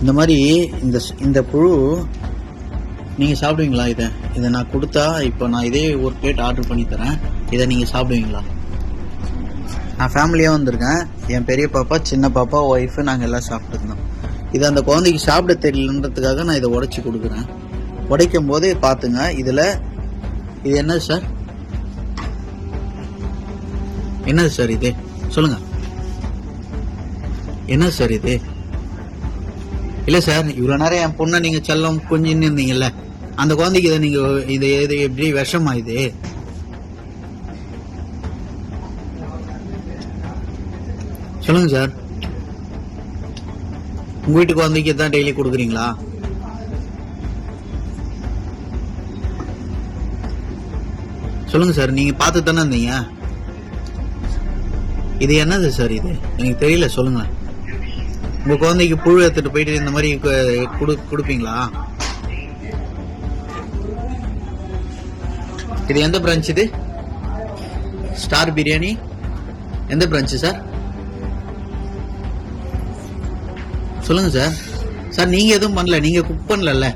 இந்த மாதிரி இந்த புழு நீங்கள் சாப்பிடுவீங்களா? இதை நான் கொடுத்தா இப்போ நான் இதே ஒரு பிளேட் ஆர்டர் பண்ணி தரேன். இதை நீங்கள் சாப்பிடுவீங்களா? நான் ஃபேமிலியாக வந்திருக்கேன். என் பெரிய பாப்பா, சின்ன பாப்பா, ஒய்ஃபு, நாங்கள் எல்லாம் சாப்பிட்டுருந்தோம். இது அந்த குழந்தைக்கு சாப்பிட தெரியலன்றதுக்காக நான் இதை உடைச்சி கொடுக்குறேன். உடைக்கும் போது பார்த்துங்க. இது என்னது சார்? என்னது சார் இது? சொல்லுங்க. என்னது சார் இது? இல்லை சார், இவ்வளோ நேரம் என் பொண்ணை நீங்கள் செல்லம் கொஞ்சின்னு இருந்தீங்கல்ல, அந்த குழந்தைக்கு இதை நீங்கள் இது எப்படி விஷமா இது? சொல்லுங்க சார். உங்க வீட்டு குழந்தைக்கு தான் டெய்லி கொடுக்குறீங்களா? சொல்லுங்க சார். நீங்க பார்த்து தானே இருந்தீங்க. இது என்னது சார்? இது எனக்கு தெரியல. சொல்லுங்க. உங்க குழந்தைக்கு புழு எடுத்துட்டு போயிட்டு இந்த மாதிரி கொடுப்பீங்களா? இது எந்த பிரான்ச்? இது ஸ்டார் பிரியாணி எந்த பிரான்ச் சார்? சொல்லுங்க சார். சார் நீங்க எதுவும் பண்ணல, நீங்க குக் பண்ணல.